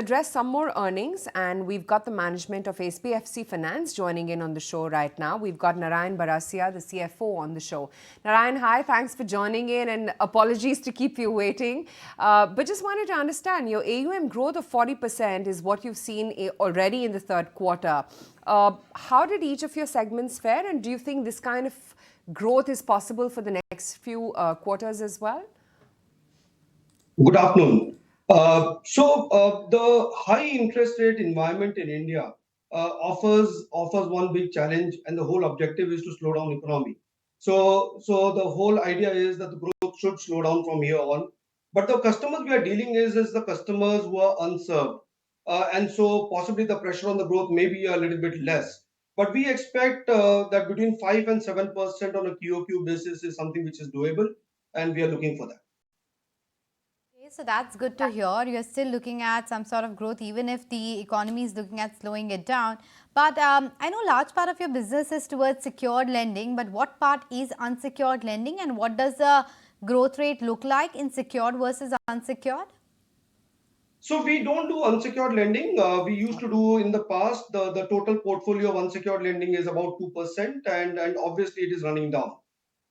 address some more earnings, and we've got the management of SBFC Finance joining in on the show right now. We've got Narayan Barasia, the CFO, on the show. Narayan, hi, thanks for joining in, and apologies to keep you waiting. But just wanted to understand, your AUM growth of 40% is what you've seen already in the third quarter. How did each of your segments fare, and do you think this kind of growth is possible for the next few quarters as well? Good afternoon. The high interest rate environment in India offers one big challenge, and the whole objective is to slow down economy. So the whole idea is that the growth should slow down from here on. But the customers we are dealing is the customers who are unserved, and so possibly the pressure on the growth may be a little bit less. But we expect that between 5 and 7% on a QOQ basis is something which is doable, and we are looking for that. So that's good to hear. You're still looking at some sort of growth, even if the economy is looking at slowing it down. But I know a large part of your business is towards secured lending, but what part is unsecured lending, and what does the growth rate look like in secured versus unsecured? So we don't do unsecured lending. We used to do in the past. The total portfolio of unsecured lending is about 2%, and obviously it is running down.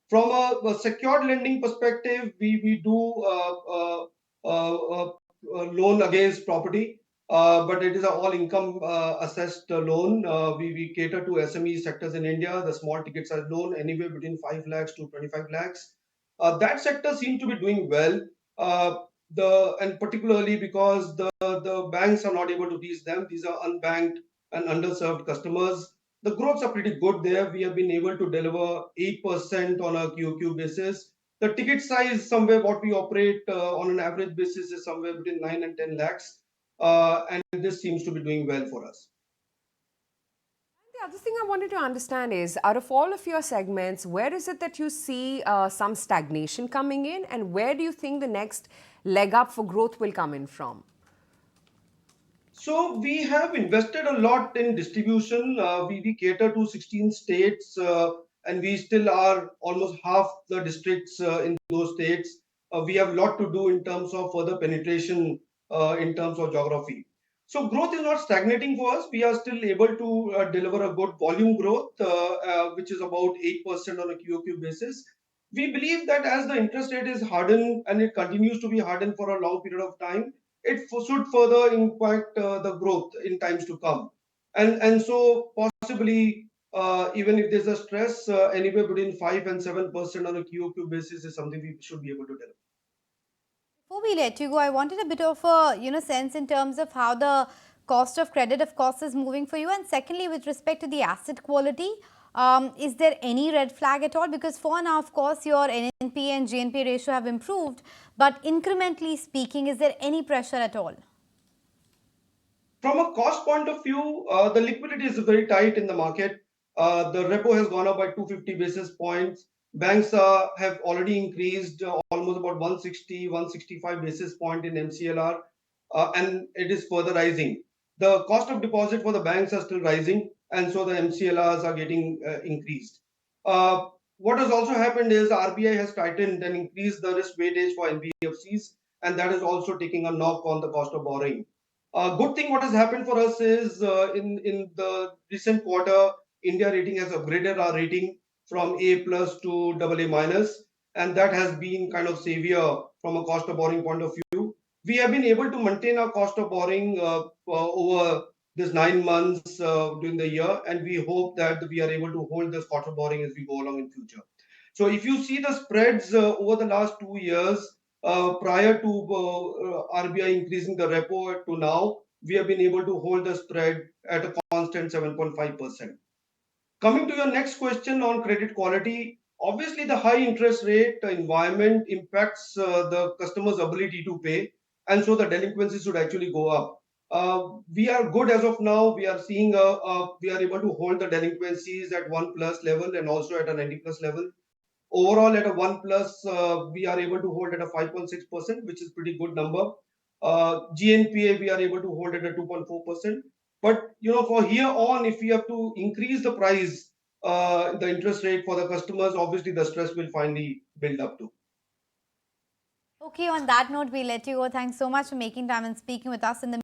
From a secured lending perspective, we do loan against property, but it is an all income assessed loan. We cater to SME sectors in India. The small ticket size loan anywhere between 5 lakhs to 25 lakhs. That sector seems to be doing well. And particularly because the banks are not able to reach them. These are unbanked and underserved customers. The growths are pretty good there. We have been able to deliver 8% on a QOQ basis. The ticket size somewhere what we operate on an average basis is somewhere between 9 and 10 lakhs. And this seems to be doing well for us. The other thing I wanted to understand is, out of all of your segments, where is it that you see some stagnation coming in, and where do you think the next leg up for growth will come in from? So we have invested a lot in distribution. We cater to 16 states, and we still are almost half the districts in those states. We have a lot to do in terms of further penetration in terms of geography. So growth is not stagnating for us. We are still able to deliver a good volume growth, which is about 8% on a QOQ basis. We believe that as the interest rate is hardened and it continues to be hardened for a long period of time, it should further impact the growth in times to come. And so possibly, even if there's a stress, anywhere between 5 and 7% on a QOQ basis is something we should be able to deliver. Before we let you go, I wanted a bit of a sense in terms of how the cost of credit, of course, is moving for you. And secondly, with respect to the asset quality, is there any red flag at all? Because for now, of course, your NNP and GNP ratio have improved. But incrementally speaking, is there any pressure at all? From a cost point of view, the liquidity is very tight in the market. The repo has gone up by 250 basis points. Banks have already increased almost about 160, 165 basis point in MCLR, and it is further rising. The cost of deposit for the banks are still rising, and so the MCLRs are getting increased. What has also happened is RBI has tightened and increased the risk weightage for NBFCs, and that is also taking a knock on the cost of borrowing. Good thing what has happened for us is in the recent quarter, India rating has upgraded our rating from A plus to AA minus, and that has been kind of savior from a cost of borrowing point of view. We have been able to maintain our cost of borrowing over this 9 months during the year, and we hope that we are able to hold this cost of borrowing as we go along in future. So if you see the spreads over the last 2 years, prior to RBI increasing the repo to now, we have been able to hold the spread at a constant 7.5%. Coming to your next question on credit quality, obviously the high interest rate environment impacts the customer's ability to pay, and so the delinquency should actually go up. We are good as of now. We are seeing we are able to hold the delinquencies at 1+ level and also at a 90+ level. Overall, at a 1+, we are able to hold at a 5.6%, which is pretty good number. GNPA, we are able to hold at a 2.4%. But for here on, if we have to increase the price, the interest rate for the customers, obviously the stress will finally build up too. Okay, on that note, we let you go. Thanks so much for making time and speaking with us in the